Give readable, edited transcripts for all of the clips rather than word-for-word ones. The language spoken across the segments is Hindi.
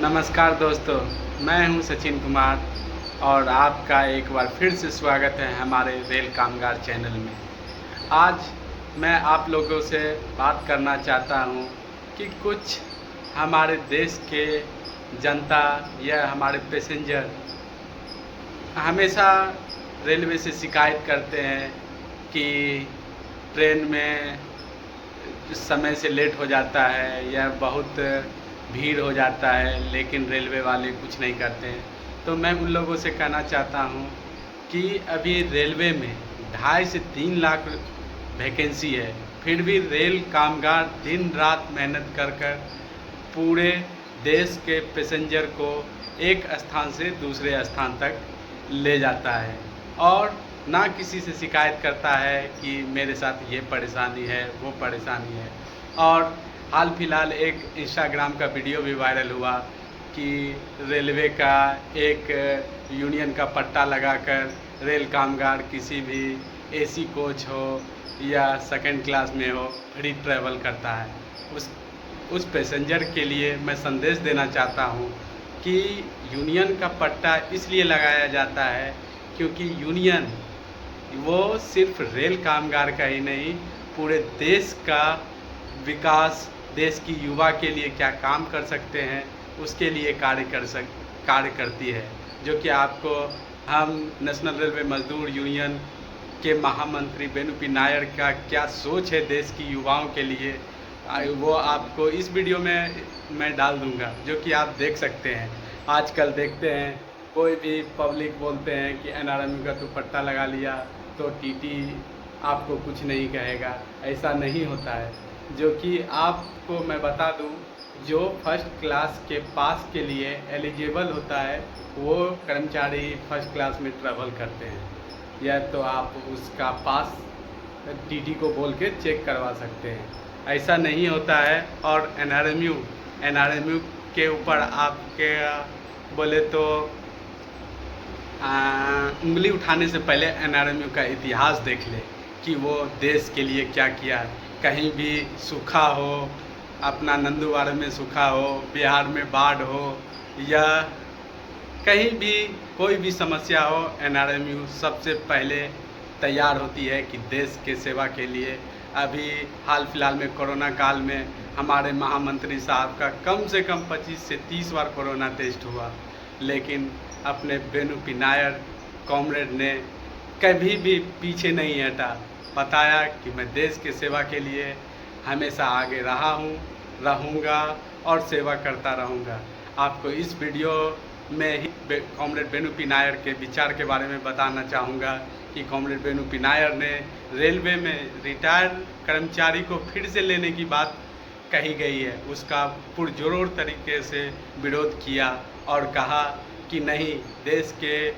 नमस्कार दोस्तों, मैं हूं सचिन कुमार और आपका एक बार फिर से स्वागत है हमारे रेल कामगार चैनल में। आज मैं आप लोगों से बात करना चाहता हूं कि कुछ हमारे देश के जनता या हमारे पैसेंजर हमेशा रेलवे से शिकायत करते हैं कि ट्रेन में समय से लेट हो जाता है या बहुत भीड़ हो जाता है, लेकिन रेलवे वाले कुछ नहीं करते हैं। तो मैं उन लोगों से कहना चाहता हूं कि अभी रेलवे में 2.5 से 3 लाख वैकेंसी है, फिर भी रेल कामगार दिन रात मेहनत कर पूरे देश के पैसेंजर को एक स्थान से दूसरे स्थान तक ले जाता है और ना किसी से शिकायत करता है कि मेरे साथ ये परेशानी है, वो परेशानी है। और हाल फिलहाल एक इंस्टाग्राम का वीडियो भी वायरल हुआ कि रेलवे का एक यूनियन का पट्टा लगाकर रेल कामगार किसी भी एसी कोच हो या सेकंड क्लास में हो फ्री ट्रैवल करता है। उस पैसेंजर के लिए मैं संदेश देना चाहता हूँ कि यूनियन का पट्टा इसलिए लगाया जाता है क्योंकि यूनियन वो सिर्फ रेल कामगार का ही नहीं, पूरे देश का विकास, देश की युवा के लिए क्या काम कर सकते हैं उसके लिए कार्य करती है। जो कि आपको हम नेशनल रेलवे मजदूर यूनियन के महामंत्री बेनू पी नायर का क्या सोच है देश की युवाओं के लिए, वो आपको इस वीडियो में मैं डाल दूंगा, जो कि आप देख सकते हैं। आजकल देखते हैं कोई भी पब्लिक बोलते हैं कि NRMU का तो पट्टा लगा लिया तो TT आपको कुछ नहीं कहेगा। ऐसा नहीं होता है। जो कि आपको मैं बता दूं, जो फर्स्ट क्लास के पास के लिए एलिजिबल होता है वो कर्मचारी फर्स्ट क्लास में ट्रैवल करते हैं, या तो आप उसका पास TT को बोल के चेक करवा सकते हैं। ऐसा नहीं होता है। और NRMU के ऊपर आपके बोले तो उंगली उठाने से पहले NRMU का इतिहास देख ले कि वो देश के लिए क्या किया। कहीं भी सूखा हो, अपना नंदुवाड़ा में सूखा हो, बिहार में बाढ़ हो या कहीं भी कोई भी समस्या हो, NRMU सबसे पहले तैयार होती है कि देश के सेवा के लिए। अभी हाल फिलहाल में कोरोना काल में हमारे महामंत्री साहब का कम से कम 25 से 30 बार कोरोना टेस्ट हुआ, लेकिन अपने बेनू पी नायर कॉमरेड ने कभी भी पीछे नहीं हटा, बताया कि मैं देश के सेवा के लिए हमेशा आगे रहा हूँ, रहूँगा और सेवा करता रहूँगा। आपको इस वीडियो में ही कॉमरेड बेनू पी नायर के विचार के बारे में बताना चाहूँगा कि कॉमरेड बेनू पी नायर ने रेलवे में रिटायर्ड कर्मचारी को फिर से लेने की बात कही गई है, उसका पुरजोर तरीके से विरोध किया और कहा कि नहीं, देश के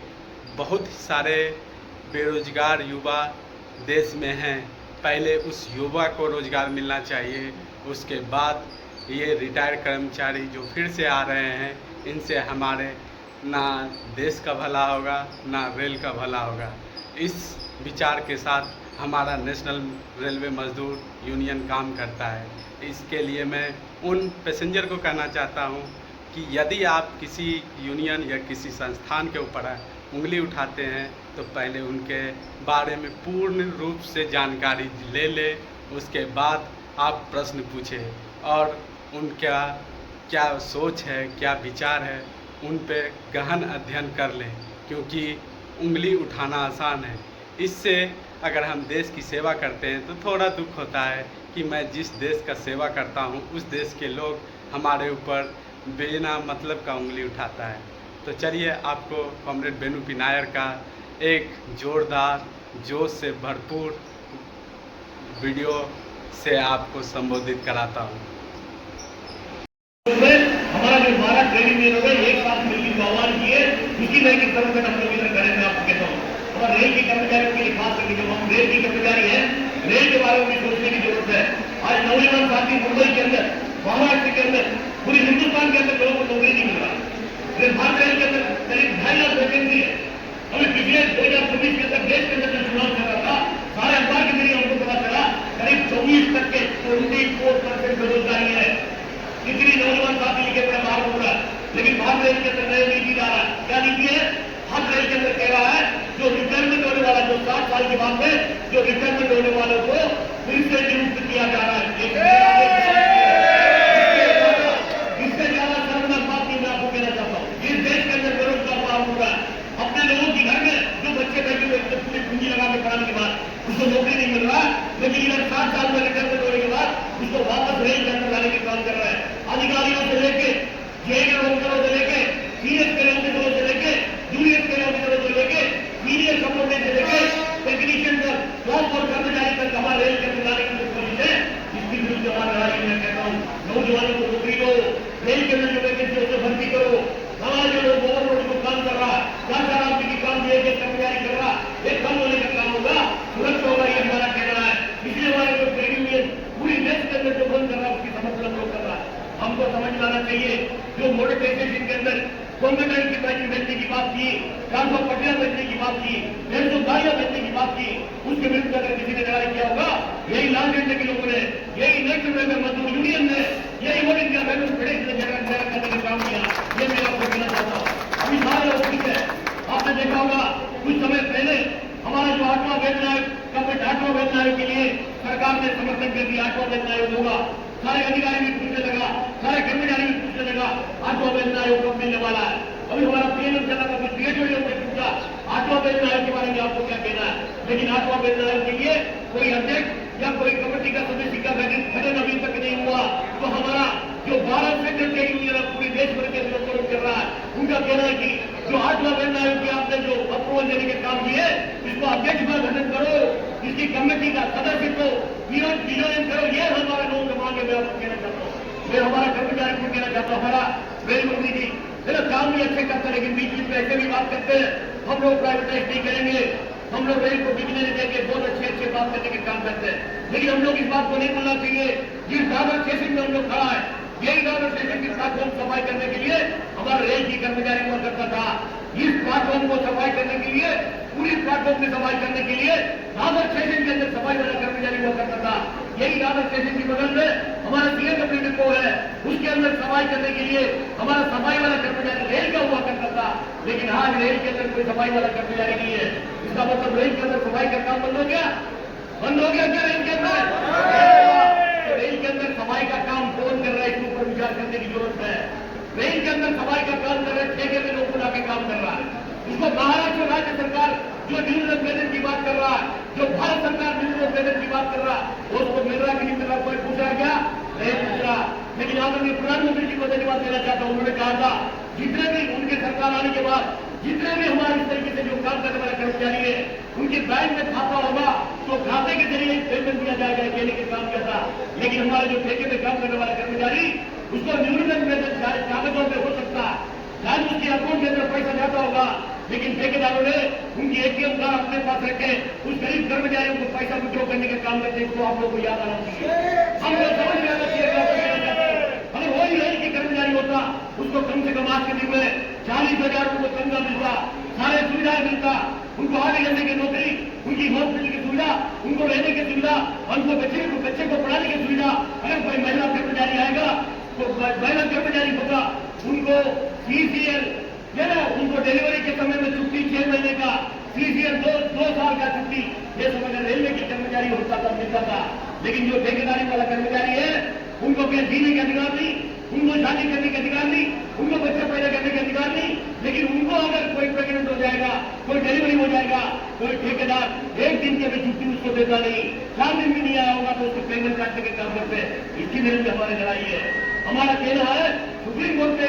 बहुत सारे बेरोजगार युवा देश में हैं, पहले उस युवा को रोज़गार मिलना चाहिए, उसके बाद ये रिटायर्ड कर्मचारी जो फिर से आ रहे हैं, इनसे हमारे ना देश का भला होगा ना रेल का भला होगा। इस विचार के साथ हमारा नेशनल रेलवे मजदूर यूनियन काम करता है। इसके लिए मैं उन पैसेंजर को कहना चाहता हूँ कि यदि आप किसी यूनियन या किसी संस्थान के ऊपर उंगली उठाते हैं तो पहले उनके बारे में पूर्ण रूप से जानकारी ले ले, उसके बाद आप प्रश्न पूछें और उनका क्या सोच है, क्या विचार है, उन पे गहन अध्ययन कर लें, क्योंकि उंगली उठाना आसान है। इससे अगर हम देश की सेवा करते हैं तो थोड़ा दुख होता है कि मैं जिस देश का सेवा करता हूँ उस देश के लोग हमारे ऊपर बिना मतलब का उंगली उठाता है। तो चलिए आपको कॉमरेड बेनू पी नायर का एक जोरदार, जोश से भरपूर वीडियो से आपको संबोधित कराता हूँ। हमारा जो 12 ट्रेनिंग में होगा, एक साथ मिलकर आह्वान किए, उसी तरह की कर्म का वितरण करें। मैं आपको कहता हूँ, और रेल के कर्मचारियों के लिए खास करके जो हम रेल के कर्मचारी हैं, रेल के बारे में सोचने की जरूरत है। आज नौजवान साथी मुंबई के अंदर, महाराष्ट्र के अंदर, पूरे हिंदुस्तान के अंदर लोगों को नौकरी नहीं मिल रहा। भारत रेल के अंदर करीब 2.5 लाख वैकेंसी है। अभी पिछले 2024 के अंदर देश के अंदर जो चुनाव चल रहा था, सारे अखबार के जरिए हमको पता चला करीब 24% बेरोजगारी है। कितनी नौजवान साथी लिखे पड़े बाहर घूम रहा, लेकिन हर रेल के अंदर नई नीति ला रहा है। क्या नीति है? हर रेल के अंदर कह रहा है जो रिटायरमेंट होने वाला, जो 60 साल के बाद में जो रिटायरमेंट होने वालों को फिर से नियुक्त किया जा रहा है। इससे ज्यादा शर्मनाक बात नहीं मैं आपको कहना चाहता हूँ। इस देश के अंदर बेरोजगार माहौल हो रहा है। अपने लोगों के घर में जो बच्चे बैठे हुए पूरी पूंजी लगा के पढ़ाने के बाद उसको नौकरी नहीं मिल रहा, लेकिन इधर 60 साल में रिटायरमेंट होने के बाद उसको वापस रेल के अंदर लाने के काम कर रहा है। अधिकारियों से लेके जेल ऑफिसरों से लेके सीनियर के ऑफिसरों से लेके जूनियर के ऑफिसरों से लेके सीनियर सपोर्टेंट से लेके टेक्नीशियन तक, क्लास और कर्मचारी तक हमारे रेल के अंदर लाने की कोशिश है। इसकी विरुद्ध हमारा लड़ाई मैं कहता हूँ, नौजवानों को नौकरी दो, रेल के अंदर जो वैकेंसी है उसे भर्ती करो। हमारा जो लोग ओवरलोड को काम कर रहा है, 4-4 आदमी की काम दिए गए कर्मचारी कर रहा, एक कम होने का काम होगा, सुरक्षा होगा, ये हमारा कहना है। इसलिए हमारे जो ट्रेड यूनियन पूरी देश के अंदर जो बंद कर रहा है उसकी समर्थन हम लोग कर रहा है। हमको समझ में आना चाहिए जो मोटरसाइकिल के अंदर कॉम्बिनेट की पैकिंग बेचने की बात की, 400 पटिया बेचने की बात की, 150 गाड़ियां बेचने की बात की, उसके विरुद्ध अगर किसी ने लड़ाई किया होगा, यही लाल झंडे के लोगों ने, यही नेशनल लेबर मजदूर यूनियन ने, यही ऑल इंडिया लेबर फेडरेशन ने करने का काम किया। ये मैं आपको कहना चाहता हूँ। अभी सारे ऑफिस है, आपने देखा होगा कुछ समय पहले हमारा जो 8वां वेतन आयोग, कब 8वां वेतन आयोग के लिए सरकार ने समर्थन कर दिया, 8वां वेतन आयोग होगा। सारे अधिकारी भी पूछने लगा, सारे कर्मचारी भी पूछने लगा 8वां वेतन आयोग कब मिलने वाला है। अभी हमारा पीएम चला था, कुछ पीएचडी ने पूछा 8वां वेतन आयोग के बारे में आपको क्या कहना है, लेकिन 8वां वेतन आयोग के लिए कोई अध्यक्ष या कोई कमेटी का सदस्य का गठन अभी तक नहीं हुआ। तो हमारा जो 12 सेक्टर ट्रेड यूनियन पूरे देश भर के अंदर कर रहा है, उनका कहना है कि जो 8वां वेतन आयोग के आपने जो अप्रूवल देने के काम किए, इसको अध्यक्ष का गठन करो, इसकी कमेटी का सदस्य को विलीन करो। ये हमारे लोगों के मांगे मैं आपको कहना चाहता हूँ। मैं हमारा कर्मचारी को कहना चाहता हूँ, हमारा रेल मंत्री जी मेरा काम भी अच्छे करते हैं, लेकिन बीच बीच में ऐसे भी बात करते हैं हम लोग प्राइवेटाइज नहीं करेंगे, हम लोग रेल को बिकने नहीं देंगे, बहुत अच्छे बात करने के काम करते हैं। लेकिन हम लोग इस बात को नहीं भूलना चाहिए, जिस दादर स्टेशन में हम लोग खड़ा है, यही दादर स्टेशन की प्लेटफॉर्म सफाई करने के लिए हमारा रेल की कर्मचारी हुआ करता था। इस प्लेटफॉर्म को सफाई करने के लिए, पूरी प्लेटफॉर्म की सफाई करने के लिए दादर स्टेशन के अंदर सफाई वाला कर्मचारी हुआ करता था। यही दादर स्टेशन की बगल में हमारा सीएमडब्ल्यू डिपो है, उसके अंदर सफाई करने के लिए हमारा सफाई वाला कर्मचारी रेल का हुआ करता था। लेकिन आज रेल के अंदर कोई सफाई वाला कर्मचारी नहीं है। इसका मतलब रेल के अंदर सफाई का काम बंद हो गया, बंद हो गया क्या रेल के अंदर? तो रेल के अंदर सफाई का काम कौन कर रहा है, इसके ऊपर विचार करने की जरूरत है। रेल के अंदर सफाई का काम कर रहे हैं, ठेके में लोग बुला के काम कर रहा है। इसको महाराष्ट्र राज्य सरकार जो न्यूनतम वेतन की बात कर रहा है, जो भारत सरकार न्यूनतम वेतन की बात कर रहा है, उसको मिल रहा कि नहीं मिल रहा, कोई पूछ रहा क्या? नहीं पूछ रहा। लेकिन आदरणीय प्रधानमंत्री जी को धन्यवाद देना चाहता हूँ। उन्होंने कहा था जितने भी उनके सरकार आने के बाद जितने भी हमारे इस तरीके से जो काम करने वाले कर्मचारी है, उनके बैंक में खाता होगा तो खाते के जरिए पेमेंट दिया जाएगा, कहने के काम किया था। लेकिन हमारे जो ठेके में काम करने वाला कर्मचारी, उसको न्यूनतम वेतन शायद कागजों में हो सकता है, शायद उसके अकाउंट के अंदर पैसा जाता होगा, लेकिन ठेकेदारों ने उनकी एटीएम कार्ड अपने पास रखे उस गरीब कर्मचारियों को पैसा विड्रॉ करने का काम करते हैं। इसको आप लोग को याद आना चाहिए, हम लोग समझ में आना चाहिए। अगर वही रेल के कर्मचारी होता, उसको कम से कम आज के दिन में 40,000 रुपये को तनख्वाह मिलता, सारे सुविधाएं मिलता, उनको आने जाने की नौकरी, उनकी हॉस्पिटल की सुविधा, उनको रहने की सुविधा, उनको बच्चे को पढ़ाने की सुविधा। अगर कोई महिला कर्मचारी आएगा तो महिला कर्मचारी होगा, उनको सीसीएल उनको डिलीवरी के समय में छुट्टी 6 महीने का, सीसीएल 2 साल का छुट्टी, ये समय रेलवे के कर्मचारी होता था, मिलता था। लेकिन जो ठेकेदारी वाला कर्मचारी है, उनको क्या जीने का अधिकार नहीं, उनको शादी करने का अधिकार नहीं, उनको बच्चे पैदा करने का अधिकार नहीं। लेकिन उनको अगर कोई प्रेग्नेंट हो जाएगा, कोई डिलीवरी हो जाएगा, कोई ठेकेदार 1 दिन की भी छुट्टी उसको देता नहीं, 4 दिन भी नहीं आया होगा तो उसको पेमेंट काटने के काम करते हैं। इसकी विरुद्ध हमारी लड़ाई है। हमारा कहना है सुप्रीम कोर्ट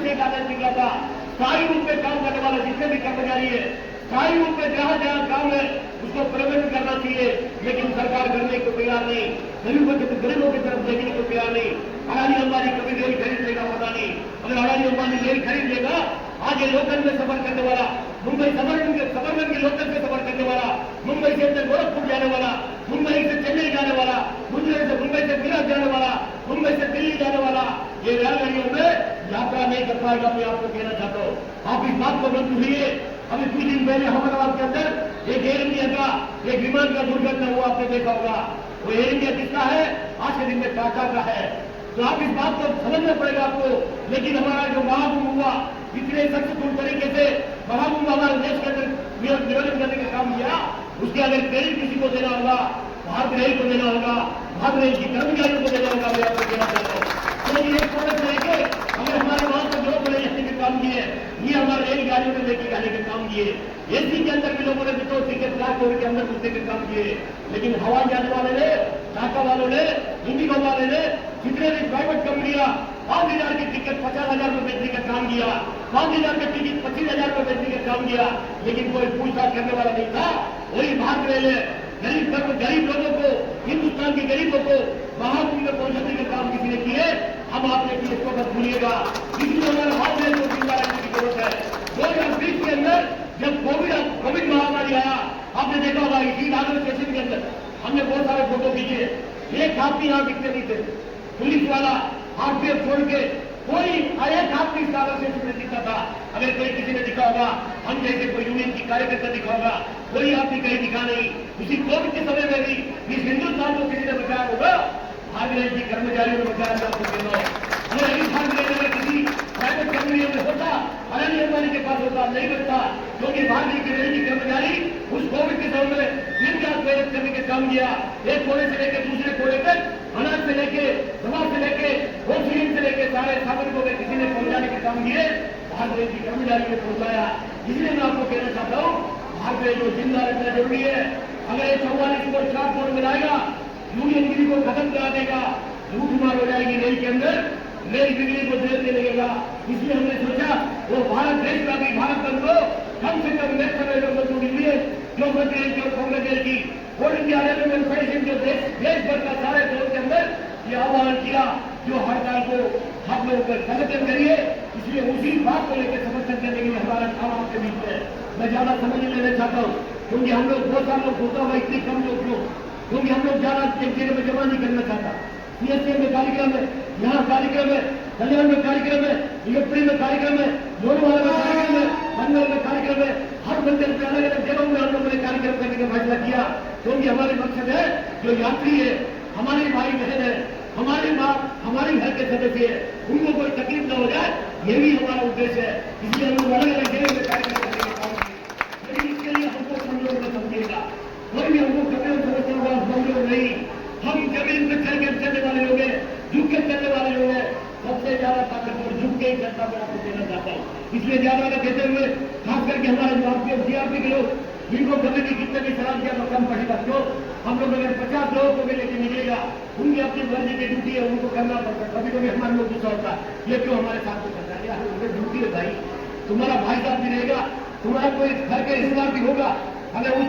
से एक आदेश निकला था, स्थायी रूप में काम करने वाला जितने भी कर्मचारी है, स्थायी रूप में जहां जहां काम है उसको प्रबंध करना चाहिए। लेकिन सरकार करने को तैयार नहीं, गरीबों की तरफ देखने को तैयार नहीं। अडानी अंबानी कभी रेल खरीद लेगा पता नहीं, अगर अडानी अंबानी रेल खरीद लेगा, आज ये लोकल में सफर करने वाला, मुंबई सबरबन के लोकल से सफर करने वाला, मुंबई से गोरखपुर जाने वाला, मुंबई से चेन्नई जाने वाला, मुंबई से गुजरात जाने वाला, मुंबई से दिल्ली जाने वाला, ये रेलगाड़ियों में यात्रा नहीं कर पाएगा। मैं आपको कहना चाहता हूँ, आप इस बात को मत भूलिए। अभी कुछ दिन पहले अहमदाबाद के अंदर एक एयर इंडिया का एक विमान का दुर्घटना हुआ, आपने देखा होगा। वो एयर इंडिया किसका है? आज के दिन में टाटा का है। तो आप इस बात को समझना पड़ेगा आपको। लेकिन हमारा जो महाकुंभ हुआ, इतने सक्सेसफुल तरीके से महाकुंभ हमारे देश के अंदर नियोजन करने का काम किया, उसके अगर क्रेडिट किसी को देना होगा, भारत रेल को देना होगा, भारत रेल की कर्मचारियों को देना होगा। मैं आपको कहना चाहता हूँ, क्योंकि एक प्रोडक्ट लेके हमें हमारे वहां पर जो बड़े जाने के काम किए, ये हमारे रेलगाड़ियों में लेके जाने के काम किए। एसी के अंदर भी लोगों ने तो टिकट 1 लाख के अंदर घुसने के काम किए। लेकिन हवाई जहाज वाले ने, टाटा वालों ने, इंडिगो वाले ने, जितने भी प्राइवेट कंपनियां 5,000 की टिकट 50,000 में बेचने का काम किया, 5,000 की टिकट 25,000 में बेचने का काम किया। लेकिन कोई पूछताछ करने वाला नहीं था। वही भारत रेल है, गरीब लोगों को, हिंदुस्तान के गरीबों को महाकुंभ में पहुंचाने का काम किसी ने किए। हम आपने किए, इसको मत भूलिएगा। इसलिए हमारा भारत रेल को जिंदा रखने की जरूरत है। 2020 के अंदर जब कोविड महामारी आया, आपने देखा होगा इसी नागर स्टेशन के अंदर हमने बहुत सारे फोटो खींचे। एक आदमी यहाँ दिखते नहीं थे, पुलिस वाला आरपीएफ छोड़ के कोई एक आदमी नागर स्टेशन में दिखता था। अगर कोई किसी ने दिखा होगा, हम जैसे कोई यूनियन की कार्यकर्ता दिखा होगा, कोई आदमी कहीं दिखा नहीं। उसी कोविड के समय में भी इस हिंदुस्तान को किसी ने बचाया होगा, भारत रेल की कर्मचारियों ने बचाया जा सकते हो। भारत रेल में किसी प्राइवेट कंपनियों में होता, अनिल अंबानी के पास होता, नहीं बनता। क्योंकि भारत रेल की कर्मचारी उस कोविड के समय में दिन रात मेहनत करने का काम किया। एक कोने से लेकर दूसरे कोने तक, अनाज से लेके, दवा से लेके, ऑक्सीजन से लेके सारे साधनों में किसी ने पहुंचाने के काम किए, भारत रेल की कर्मचारी ने पहुंचाया। इसलिए मैं आपको कहना चाहता हूँ, भारत रेल को जिंदा रखना जरूरी है। अगर ये 44 को 4 करोड़ मिलाएगा, यूनियनगिरी को खत्म करा देगा, लूटमार हो जाएगी रेल के अंदर, रेल बिजली को देने लगेगा। इसलिए हमने सोचा वो भारत देश का भी भारत बंद को कम से कम नेशनल मजदूरी लिए, जो मध्य रेल की और कांग्रेस रेल की ऑल इंडिया रेलवे फेडरेशन जो देश भर का सारे जोर के अंदर ये आह्वान किया, जो हड़ताल को हम लोग संगठन करिए। इसलिए उसी बात को लेकर समर्थन करने के लिए हमारा काम आपके बीच में। मैं ज्यादा समय नहीं लेना चाहता हूँ, क्योंकि हम लोग बहुत सारे लोग होता हुआ इतने कम लोग क्यों, क्योंकि हम लोग ज्यादा जगह में जमा नहीं करना चाहता। सीएससी में कार्यक्रम है, यहाँ कार्यक्रम है, कल्याण में कार्यक्रम है, इलेक्ट्री में कार्यक्रम है, लोहरवाला में कार्यक्रम है, मंडल में कार्यक्रम है। हर मंदिर में अलग अलग जगहों में हम लोगों ने कार्यक्रम करने का फैसला किया, क्योंकि हमारे मकसद है जो यात्री है, हमारे भाई बहन है, हमारी माँ, हमारी घर के सदस्य है, उनको कोई तकलीफ न हो जाए, ये भी हमारा उद्देश्य है। इसलिए हम लोग अलग अलग जगह में कार्यक्रम करने का काम किया। लेकिन इसके लिए हमको कमजोर न समझिएगा, कोई भी हमको कमजोर समझता होगा, कमजोर नहीं। हम जमीन पर चल के चलने वाले लोग हैं, झुक के चलने वाले लोग हैं। सबसे ज्यादा ताकतवर झुक के ही चलता मैं आपको देना चाहता हूँ। इसलिए ज्यादा न कहते हुए, खास करके हमारे जो आरपीएफ सीआरपी के लोग, जिनको कभी भी कितने भी सलाम किया तो कम पड़ेगा। क्यों? हम लोग अगर 50 लोगों को भी लेके निकलेगा, उनकी अपनी मर्जी की ड्यूटी है, उनको करना पड़ता है। कभी कभी हमारे लोग गुस्सा होता है, ये क्यों हमारे साथ में करता है? यार उनकी ड्यूटी है भाई, तुम्हारा भाई साहब भी रहेगा, तुम्हारा कोई घर के रिश्तेदार भी होगा, अगर उस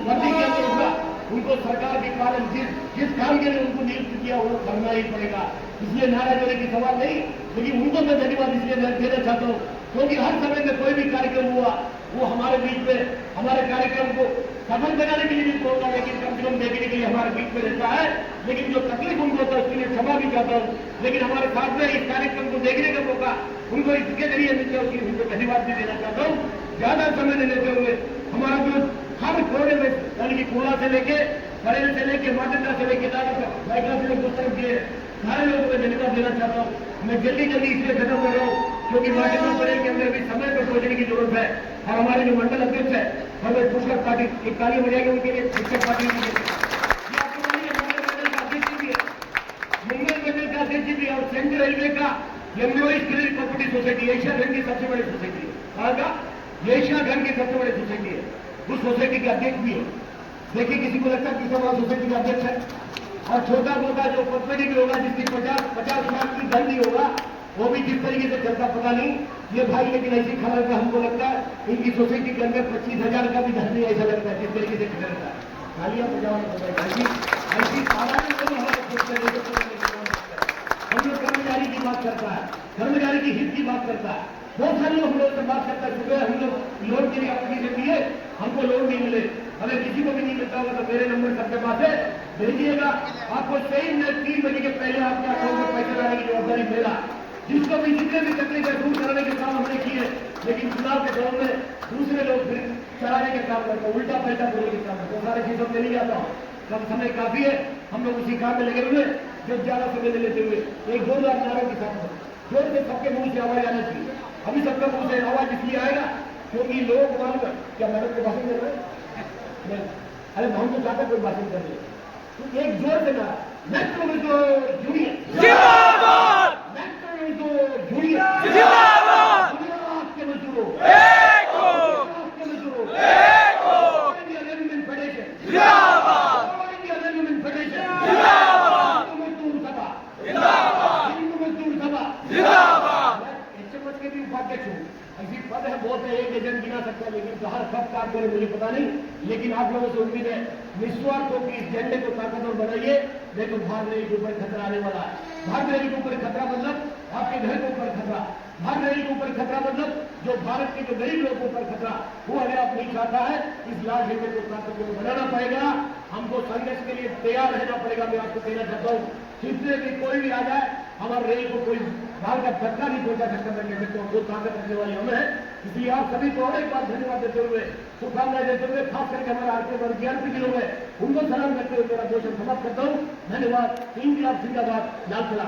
वर्दी के अंदर होगा, उनको सरकार के कारण जिस काम के लिए उनको नियुक्त किया वो करना ही पड़ेगा। इसलिए नाराज होने की सवाल नहीं, लेकिन उनको मैं धन्यवाद इसलिए देना चाहता हूँ, क्योंकि हर समय में कोई भी कार्यक्रम हुआ, वो हमारे बीच में हमारे कार्यक्रम को सफल बनाने के लिए नहीं बोलता, लेकिन कम से कम देखने के लिए हमारे बीच में रहता है। लेकिन जो तकलीफ उनको होता है उसके लिए क्षमा भी चाहता हूँ। लेकिन हमारे साथ में इस कार्यक्रम को देखने का मौका उनको इसके जरिए मिलता है, उसके उनको धन्यवाद भी देना चाहता हूँ। ज्यादा समय नहीं लेते हुए हमारा जो हर कोने में, यानी कि कोला से लेके, करेल से लेके, माटिंदा से लेके, लाइका से लेकर उत्तर के सारे लोगों को धन्यवाद देना चाहता हूँ। मैं जल्दी इसलिए खत्म हो रहा हूँ, क्योंकि माटिंदा परेड के अंदर भी समय पर पहुंचने की जरूरत है। और हमारे जो मंडल अध्यक्ष है, हमें पुष्कर पार्टी एक ताली बजाएंगे उनके लिए, पुष्कर पार्टी मुंबई मंडल का अध्यक्ष भी और सेंट्रल रेलवे का employees credit cooperative society, Asia खंड की सबसे बड़ी सोसाइटी है। कहा था एशिया खंड की सबसे बड़ी सोसाइटी है, उस सोसाइटी का अध्यक्ष भी है। देखिए किसी को लगता है कि हमारा सोसाइटी का अध्यक्ष है, और छोटा मोटा जो पदवी भी होगा, जिसकी 50 लाख की धन भी होगा, वो भी किस तरीके से चलता पता नहीं ये भाई। लेकिन ऐसी खबर का हमको लगता है इनकी सोसाइटी के अंदर 25,000 का भी धन नहीं, ऐसा लगता है जिस तरीके से खड़ा रहता है। खालियां बजाओ ऐसी साधारण हम लोग कर्मचारी की बात करता है, कर्मचारी की हित की बात करता है। बहुत सारे लोग हम लोग से बात करता है, सुबह हम लोग लोन के लिए अपनी से दिए, हमको लोन नहीं मिले। अगर किसी को भी नहीं मिलता होगा तो मेरे नंबर सबके पास है, भेजिएगा। आपको सही 3 बजे के पहले आपके अकाउंट में पैसे लाने की जवाबदारी मेरा। जिसको भी जितने भी तकलीफ है दूर कराने के काम हमने किए, लेकिन चुनाव के दौर में दूसरे लोग फिर चलाने के काम करते, उल्टा पलटा बोलने के काम करते, सारी चीजों में नहीं जाता हूँ। कम समय काफी है, हम लोग उसी काम में लगे हुए। जो ज्यादा समय लेते हुए एक जोरदार नारे के साथ जोर से सबके मुंह से आवाज आना चाहिए। अभी सबके मुंह से आवाज इसलिए आएगा क्योंकि लोग मालूम क्या मैडम को भाषण कर रहे हैं? अरे हम तो चाहते कोई भाषण कर रहे तो एक जोर से नारा मेट्रो में जो जूनियर जिंदाबाद, मेट्रो में जो जूनियर जिंदाबाद, गुजरात के मजदूरों एक हो, गुजरात के मजदूरों एक हो, ऑल इंडिया रेलवे फेडरेशन जिंदाबाद, ऑल इंडिया रेलवे फेडरेशन जिंदाबाद, हिंदू मजदूर सभा जिंदाबाद, हिंदू मजदूर सभा जिंदाबाद। एचएमएस के भी उपाध्यक्ष हूँ। ऐसी पद है बहुत है, एक एजेंट गिना सकता है, लेकिन बाहर कब काम करे मुझे पता नहीं। लेकिन आप लोगों से उम्मीद है निस्वार्थ होकर इस झंडे को ताकतवर बनाइए। देखो भारत रेल के ऊपर खतरा आने वाला है। भारत रेल के ऊपर खतरा मतलब आपके घर के ऊपर खतरा, भारत रेल के ऊपर खतरा मतलब जो भारत के जो गरीब लोगों के ऊपर खतरा, वो अगर आप नहीं चाहता है इस लाल झंडे को ताकतवर बनाना पड़ेगा। हमको संघर्ष के लिए तैयार रहना पड़ेगा। मैं आपको कहना चाहता हूँ जितने भी कोई भी आ जाए हमारे रेल को कोई बाहर का धक्का नहीं पहुंचा सकता। मैं कह सकता हूँ वो ताकत रखने वाली हम है। इसलिए आप सभी को और एक बार धन्यवाद देते हुए, शुभकामनाएं देते हुए, खास करके हमारे आरके वर्ग के लोग हैं उनको सलाम करते हुए मेरा भाषण समाप्त करता हूँ। धन्यवाद। इंकलाब जिंदाबाद, लाल किला।